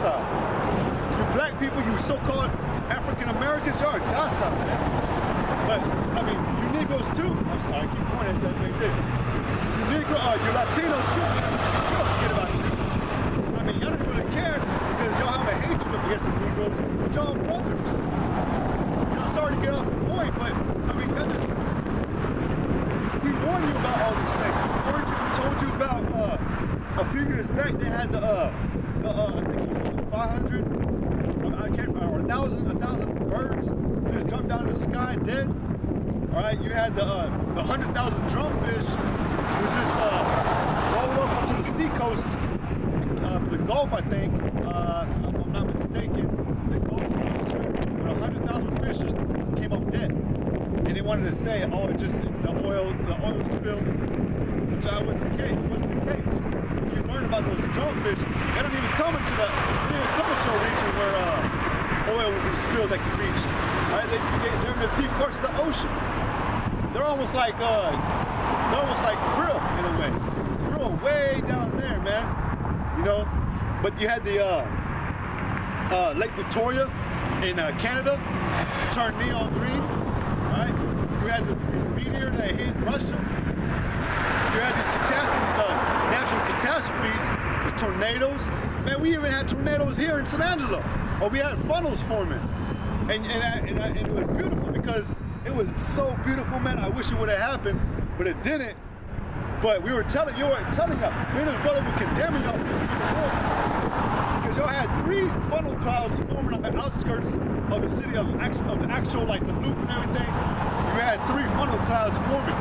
docile. You black people, you so-called African Americans, y'all are docile, man. But I mean, you Negroes too. I'm sorry, I keep pointing at that right there. You Negro, you Latinos too. You don't forget about you. I mean, y'all don't really care because y'all have a hatred against the Negroes, but y'all are brothers. You know, sorry to get off the point, but I mean, that just, we warned you about all these things. We told you about a few years back they had I think 500, I can't remember, or 1,000 birds that just jumped out of the sky dead. All right, you had the 100,000 drumfish, which just rolled up onto the seacoast of the Gulf, I think, if I'm not mistaken, the Gulf, where 100,000 fish just came up dead. And they wanted to say, oh, it's the oil spill, which wasn't the case. You learn about those drumfish, they don't even come into a region where oil will be spilled that can reach. All right, they're in the deep parts of the ocean. They're almost like krill in a way. Krill way down there, man. You know, but you had the Lake Victoria in Canada turned neon green. Right? You had this meteor that hit Russia. You had these natural catastrophes, the tornadoes. Man, we even had tornadoes here in San Angelo. Or we had funnels forming. And it was beautiful because it was so beautiful, man. I wish it would have happened, but it didn't. But you were telling us, me and his brother were condemning y'all because y'all had 3 funnel clouds forming on the outskirts of the city of the actual like the loop and everything. You had 3 funnel clouds forming.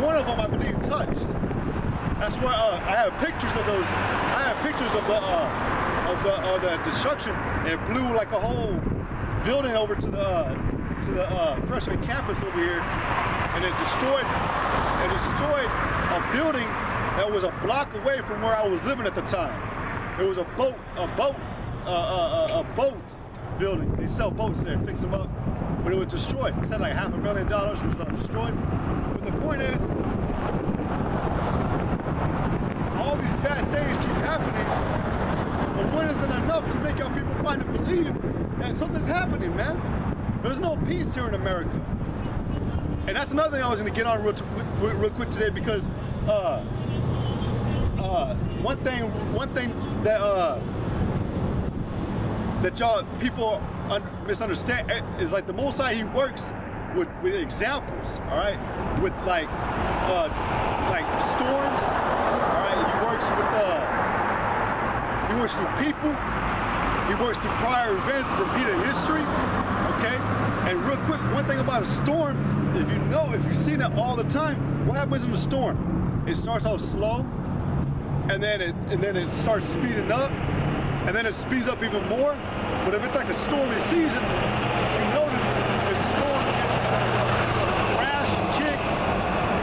One of them, I believe, touched. That's why I have pictures of those. I have pictures of the destruction, and it blew like a whole building over to the freshman campus over here, and it destroyed a building that was a block away from where I was living at the time. It was a boat building. They sell boats there, fix them up, but it was destroyed. It said like $500,000 was destroyed. But the point is, all these bad things keep happening, but when is it enough to make y'all people finally believe that something's happening, man? There's no peace here in America. And that's another thing I was going to get on real quick today, because one thing that y'all people misunderstand is like the Most High, he works with examples, all right, with like storms, all right. He works through people. He works through prior events, repeated history, okay. And real quick, one thing about a storm, if you've seen it all the time, what happens in the storm? It starts out slow, and then it starts speeding up, and then it speeds up even more. But if it's like a stormy season, you notice the storm will crash and kick,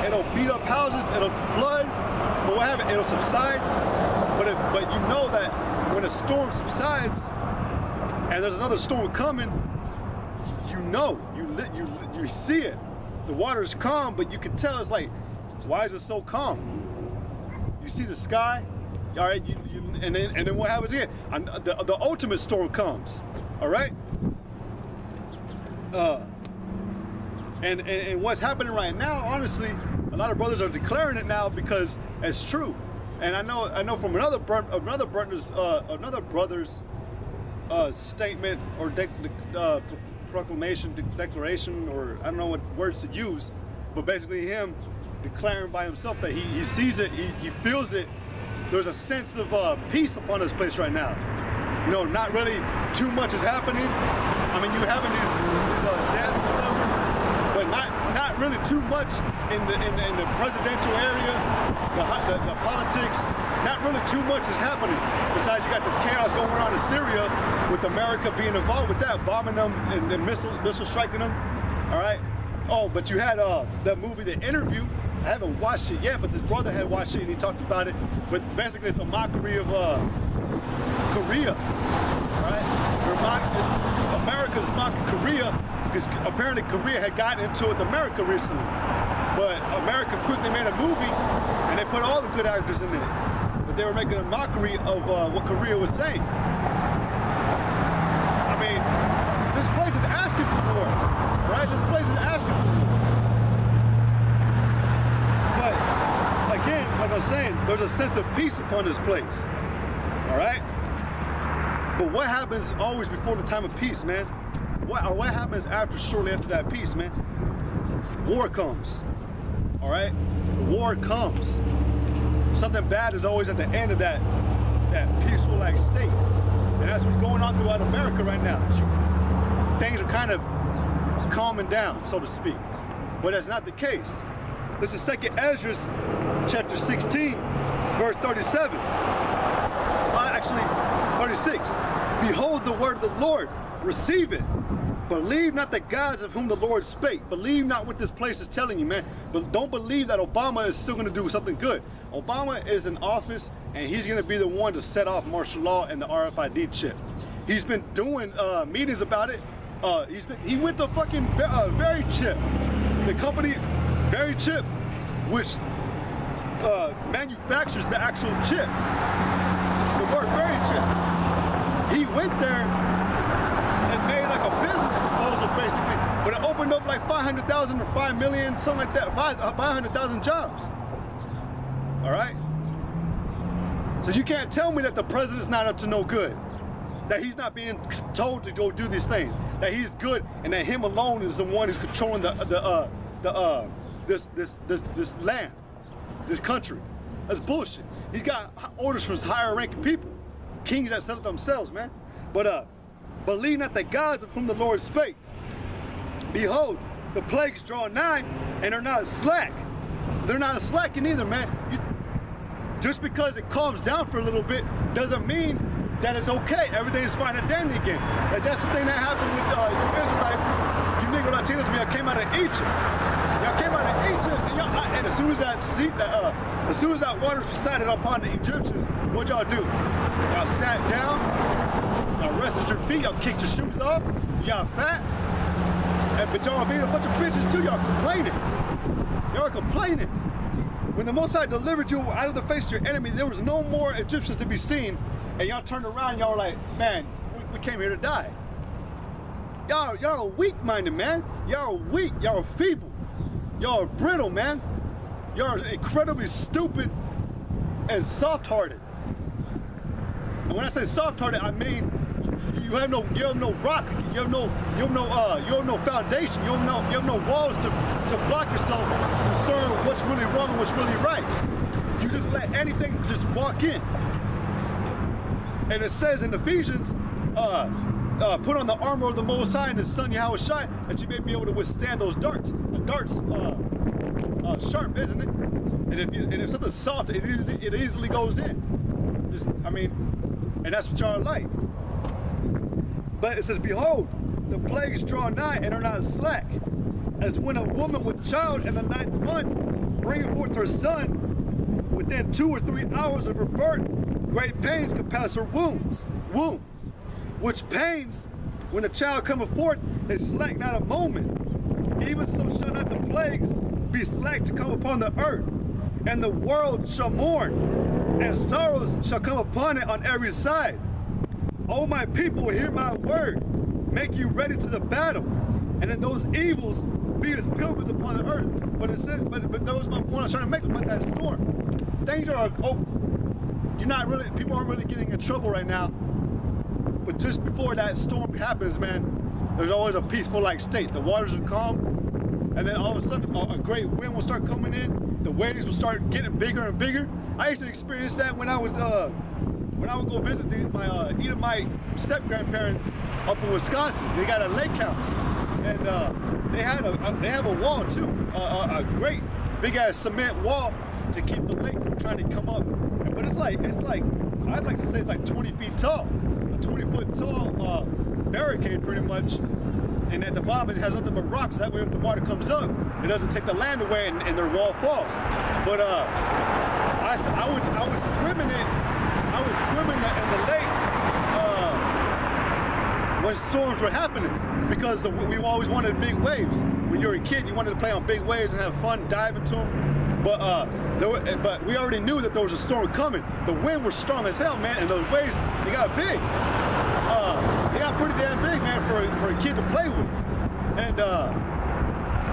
it'll beat up houses, it'll flood, but what happens? It'll subside. But you know that when a storm subsides and there's another storm coming, you see it. The water's calm, but you can tell it's like, why is it so calm? You see the sky, all right, and then what happens again? The ultimate storm comes, all right? And what's happening right now, honestly, a lot of brothers are declaring it now because it's true. And I know from another brother's statement or proclamation, declaration, or I don't know what words to use, but basically him declaring by himself that he sees it, he feels it. There's a sense of peace upon this place right now. You know, not really too much is happening. I mean, you're having these deaths and stuff, but not really too much in the presidential area, the politics. Not really too much is happening. Besides, you got this chaos going on in Syria with America being involved with that, bombing them and missile striking them. All right. Oh, but you had that movie, The Interview. I haven't watched it yet, but this brother had watched it and he talked about it. But basically, it's a mockery of Korea. Right? America's mocking Korea because apparently Korea had gotten into it with America recently. But America quickly made a movie and they put all the good actors in it. But they were making a mockery of what Korea was saying. asking for war, right? This place is asking for war. But again, like I was saying, there's a sense of peace upon this place, all right? But what happens always before the time of peace, man? What happens shortly after that peace, man? War comes, all right? War comes. Something bad is always at the end of that peaceful like state. And that's what's going on throughout America right now. Things are kind of calming down, so to speak. But that's not the case. This is 2nd Ezra chapter 16, verse 37. Actually, 36. Behold the word of the Lord, receive it. Believe not the gods of whom the Lord spake. Believe not what this place is telling you, man. But don't believe that Obama is still going to do something good. Obama is in office, and he's going to be the one to set off martial law and the RFID chip. He's been doing meetings about it. He went to fucking Very Chip, the company Very Chip, which manufactures the actual chip. The word Very Chip. He went there and made like a business proposal, basically, but it opened up like 500,000 or 5 million, something like that, 500,000 jobs. All right? So you can't tell me that the president's not up to no good, that he's not being told to go do these things, that he's good, and that him alone is the one who's controlling this land, this country. That's bullshit. He's got orders from his higher ranking people, kings that set up themselves, man. But believe not the gods of whom the Lord spake. Behold, the plagues draw nigh, and are not slack. They're not slacking either, man. Just because it calms down for a little bit doesn't mean that it's okay. Everything is fine and dandy again. Like that's the thing that happened with you Israelites, you Negro Latinos, when y'all came out of Egypt. Y'all came out of Egypt, and as soon as that water subsided upon the Egyptians, what y'all do? Y'all sat down, y'all rested your feet, y'all kicked your shoes off, y'all fat, but y'all being a bunch of bitches too, y'all complaining. Y'all complaining. When the Most High delivered you out of the face of your enemy, there was no more Egyptians to be seen, and y'all turned around and y'all were like, man, we came here to die. Y'all are weak-minded, man. Y'all are weak, y'all are feeble, y'all are brittle, man. Y'all are incredibly stupid and soft-hearted. And when I say soft-hearted, I mean you have no rock, you have no foundation, you have no walls to block yourself to discern what's really wrong and what's really right. You just let anything just walk in. And it says in Ephesians, put on the armor of the Most High and His Son Yahushua, that you may be able to withstand those darts. A dart's sharp, isn't it? And if something's soft, it easily goes in. And that's what y'all are like. But it says, behold, the plagues draw nigh and are not slack, as when a woman with child in the 9th month bringing forth her son, within 2 or 3 hours of her birth, great pains compass her womb. Which pains, when the child cometh forth, they slack not a moment. Even so shall not the plagues be slack to come upon the earth, and the world shall mourn, and sorrows shall come upon it on every side. O my people, hear my word. Make you ready to the battle, and in those evils be as pilgrims upon the earth. But it said, but that was my point I was trying to make about that storm. Things are, people aren't really getting in trouble right now. But just before that storm happens, man, there's always a peaceful like state. The waters are calm, and then all of a sudden a great wind will start coming in. The waves will start getting bigger and bigger. I used to experience that when I would go visit my Edomite step-grandparents up in Wisconsin. They got a lake house, and they have a wall too, a great big-ass cement wall to keep the lake from trying to come up. But it's like I'd like to say it's like 20 feet tall, a 20-foot tall barricade pretty much. And at the bottom it has nothing but rocks. That way if the water comes up, it doesn't take the land away and their wall falls. But I was swimming in the lake when storms were happening, because we always wanted big waves. When you were a kid, you wanted to play on big waves and have fun diving to them. But we already knew that there was a storm coming. The wind was strong as hell, man, and those waves, they got big. got pretty damn big, man, for a kid to play with. And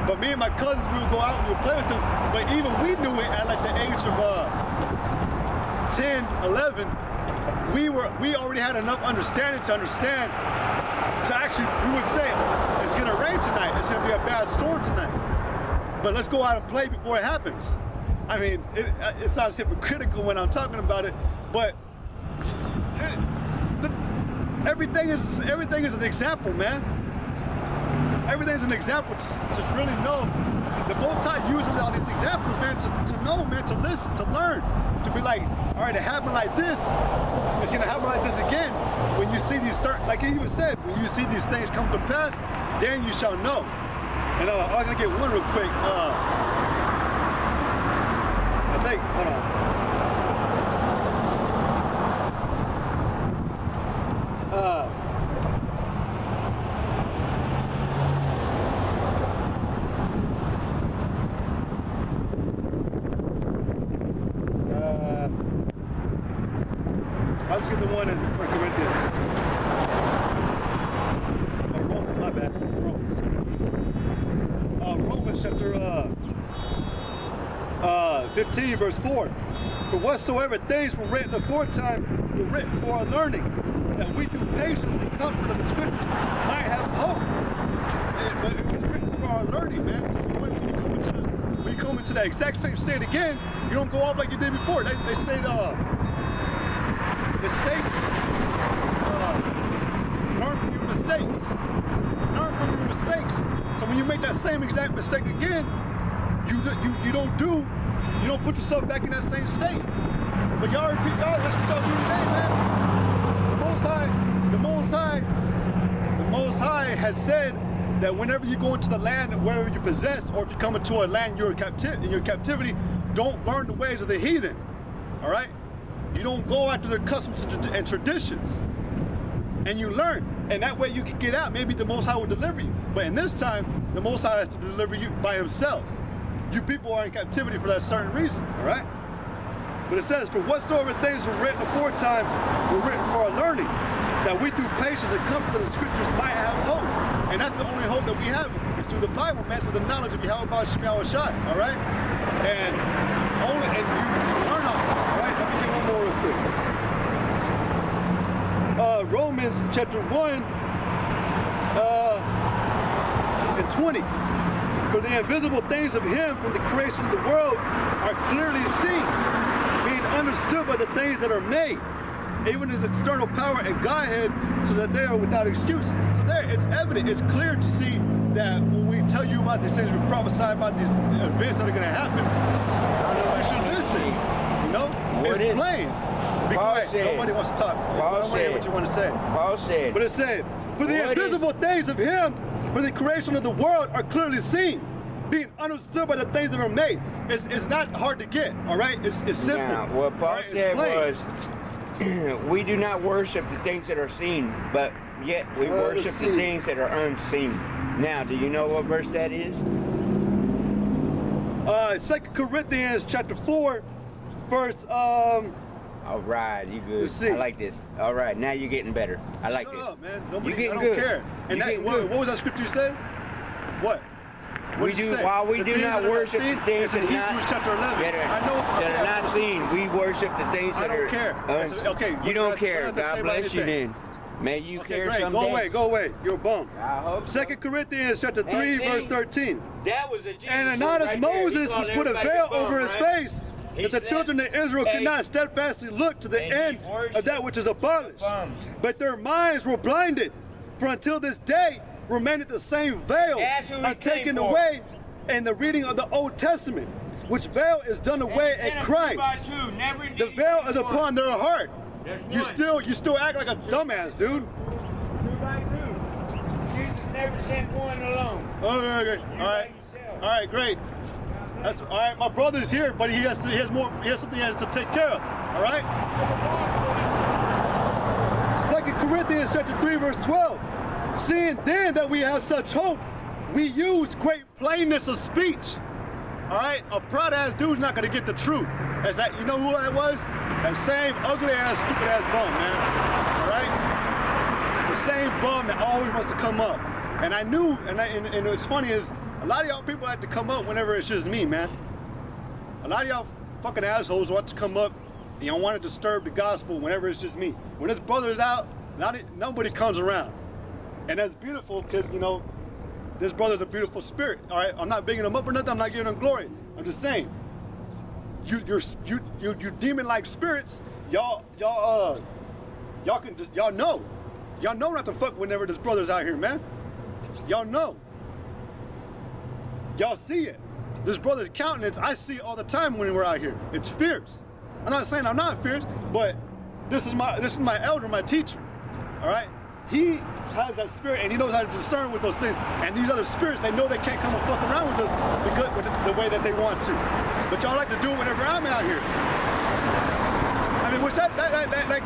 but me and my cousins, we would go out and we would play with them. But even we knew it at like the age of 10, 11. We already had enough understanding to understand to actually, we would say, it's gonna rain tonight. It's gonna be a bad storm tonight. But let's go out and play before it happens. I mean, it sounds hypocritical when I'm talking about it, but everything is an example, man. Everything's an example to really know. The Most High uses all these examples, man, to know, man, to listen, to learn, to be like, all right, it happened like this, it's gonna happen like this again. When you see these like he even said, when you see these things come to pass, then you shall know. And I was gonna get one real quick. I think, hold on. I'll just get the one in Corinthians. Oh, Romans, my bad. Romans chapter 15, verse 4. For whatsoever things were written aforetime were written for our learning, that we through patience and comfort of the scriptures might have hope. But it was written for our learning, man. So when you come into that exact same state again, you don't go off like you did before. They stayed mistakes. Learn from your mistakes. Learn from your mistakes. So when you make that same exact mistake again, you don't put yourself back in that same state. But y'all repeat, that's what y'all do today, man. The Most High has said that whenever you go into the land wherever you possess, or if you come into a land in your captivity, don't learn the ways of the heathen. All right? You don't go after their customs and traditions. And you learn. And that way you can get out. Maybe the Most High will deliver you. But in this time, the Most High has to deliver you by himself. You people are in captivity for that certain reason. All right? But it says, for whatsoever things were written aforetime were written for our learning, that we through patience and comfort of the scriptures might have hope. And that's the only hope that we have, is through the Bible, man, through the knowledge of Yahweh Shemel Shai, all right? And you learn off it, all right? Let me get one more real quick. Romans chapter 1 and 20. For the invisible things of him from the creation of the world are clearly seen, being understood by the things that are made, even his external power and Godhead, so that they are without excuse. So there, it's evident, it's clear to see that when we tell you about these things, we prophesy about these events that are going to happen, you should listen, you know? It's plain. Be quiet. Nobody wants to talk. I don't hear what you want to say. Paul said. But it said, for the invisible things of him, for the creation of the world are clearly seen, being understood by the things that are made. It's not hard to get, all right? It's simple. Now, what Paul said was, we do not worship the things that are seen, but yet we worship the things that are unseen. Now, do you know what verse that is? 2 Corinthians chapter 4, verse all right, you good. Let's see. I like this. All right, now you're getting better. I like this. Shut up, man. Nobody, I don't care. And that, what was that scripture you said? What? We do not worship the things that are not seen. We worship the things that are. I don't care. Okay. You don't care. God bless you then. May you care someday. Go away. You're a bum. I hope so. 2 Corinthians chapter 3, verse 13. That was a Jesus. And Anonymous Moses was put a veil over his face, that the children of Israel could not steadfastly look to the end of that which is abolished. But their minds were blinded, for until this day remaineth the same veil taken away in the reading of the Old Testament, which veil is done away at Christ. The veil is upon their heart. You still act like a dumbass, dude. 2 by 2. Jesus never sent one alone. Okay. All right, great. That's all right. My brother's here, but he has something he has to take care of. All right. 2 Corinthians chapter 3, verse 12. Seeing then that we have such hope, we use great plainness of speech. All right, a proud ass dude's not gonna get the truth. That's that. You know who that was? That same ugly ass, stupid ass bum, man. All right, the same bum that always wants to come up. And I knew, and what's funny is, a lot of y'all people like to come up whenever it's just me, man. A lot of y'all fucking assholes want to come up and y'all want to disturb the gospel whenever it's just me. When this brother is out, nobody comes around. And that's beautiful because, you know, this brother's a beautiful spirit, all right? I'm not bigging him up or nothing, I'm not giving him glory. I'm just saying, you demon-like spirits, y'all know not to fuck whenever this brother's out here, man. Y'all know. Y'all see it. This brother's countenance, I see it all the time when we're out here. It's fierce. I'm not saying I'm not fierce, but this is my elder, my teacher. All right? He has that spirit and he knows how to discern with those things. And these other spirits, they know they can't come and fuck around with us because with the way that they want to. But y'all like to do it whenever I'm out here. I mean, which that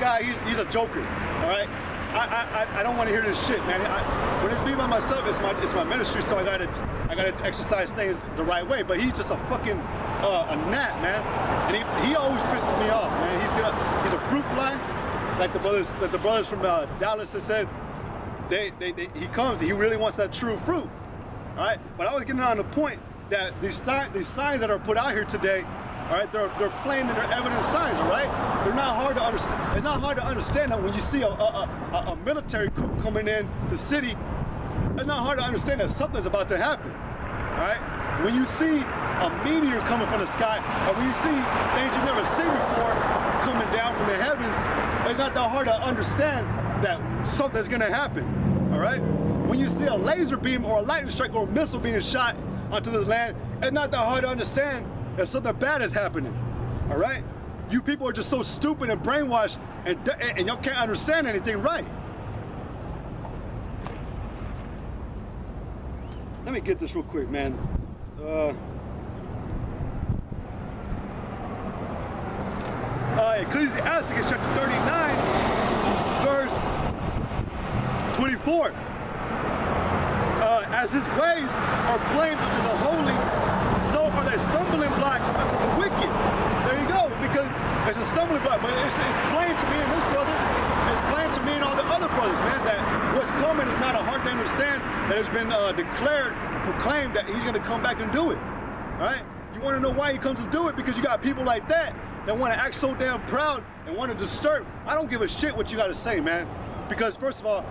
guy, he's a joker. All right? I don't want to hear this shit, man. When it's me by myself, it's my ministry, so I gotta exercise things the right way. But he's just a fucking a gnat, man. And he always pisses me off, man. He's a fruit fly, like the brothers from Dallas that said he comes. He really wants that true fruit, all right. But I was getting on the point that these signs that are put out here today. All right, they're plain and they're evident signs, all right? They're not hard to understand. It's not hard to understand that when you see a military coup coming in the city, it's not hard to understand that something's about to happen, all right? When you see a meteor coming from the sky, or when you see things you've never seen before coming down from the heavens, it's not that hard to understand that something's gonna happen, all right? When you see a laser beam or a lightning strike or a missile being shot onto the land, it's not that hard to understand that something bad is happening, all right? You people are just so stupid and brainwashed and y'all can't understand anything right. Let me get this real quick, man. Ecclesiastes chapter 39, verse 24. As his ways are plain unto the holy, so are they stumbling blocks unto the wicked. There you go, because it's a stumbling block, but it's plain to me and this brother, it's plain to me and all the other brothers, man, that what's coming is not a hard to understand, that it's been proclaimed that he's gonna come back and do it, all right? You wanna know why he comes to do it? Because you got people like that wanna act so damn proud and wanna disturb. I don't give a shit what you gotta say, man, because first of all,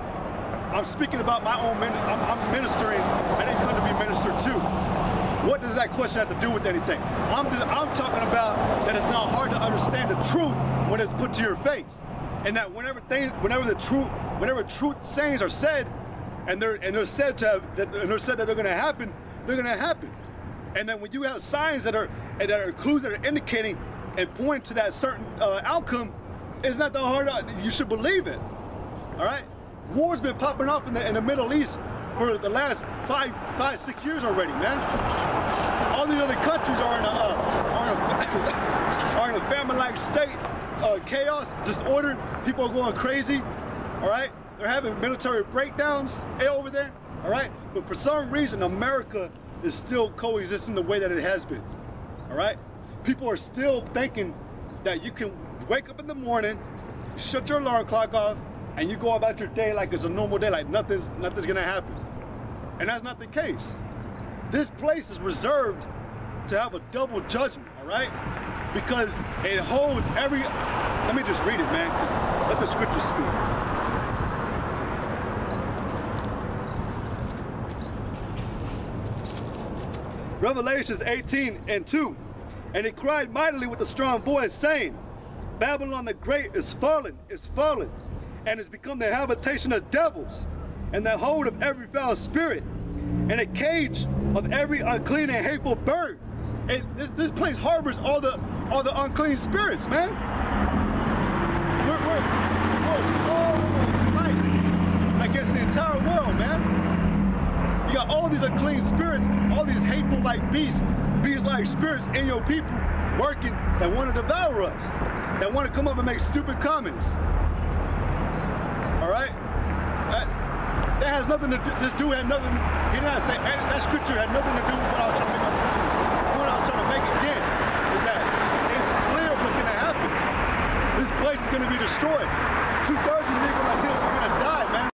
I'm speaking about my own, I'm ministering, I didn't come to be ministered to. What does that question have to do with anything? I'm talking about that it's not hard to understand the truth when it's put to your face. And that whenever truth sayings are said, and they're said that they're gonna happen, they're gonna happen. And then when you have signs that are clues that are indicating and pointing to that certain outcome, it's not that hard, you should believe it, all right? War's been popping off in the Middle East for the last 5-6 years already, man. All these other countries are in a famine-like state, chaos, disorder. People are going crazy, all right? They're having military breakdowns over there, all right? But for some reason, America is still coexisting the way that it has been, all right? People are still thinking that you can wake up in the morning, shut your alarm clock off, and you go about your day like it's a normal day, like nothing's gonna happen. And that's not the case. This place is reserved to have a double judgment, all right? Because it holds let me just read it, man. Let the scriptures speak. Revelations 18:2. And it cried mightily with a strong voice, saying, Babylon the Great is fallen, and has become the habitation of devils, and the hold of every foul spirit, and a cage of every unclean and hateful bird. And this place harbors all the unclean spirits, man. We're a small fight against the entire world, man. You got all these unclean spirits, all these hateful like beast-like spirits in your people working that want to devour us, that want to come up and make stupid comments. All right? That has nothing to do, this dude had nothing, he did not say, that scripture had nothing to do with what I was trying to make. The point I was trying to make again is that it's clear what's going to happen. This place is going to be destroyed. 2/3 of the legal Latinos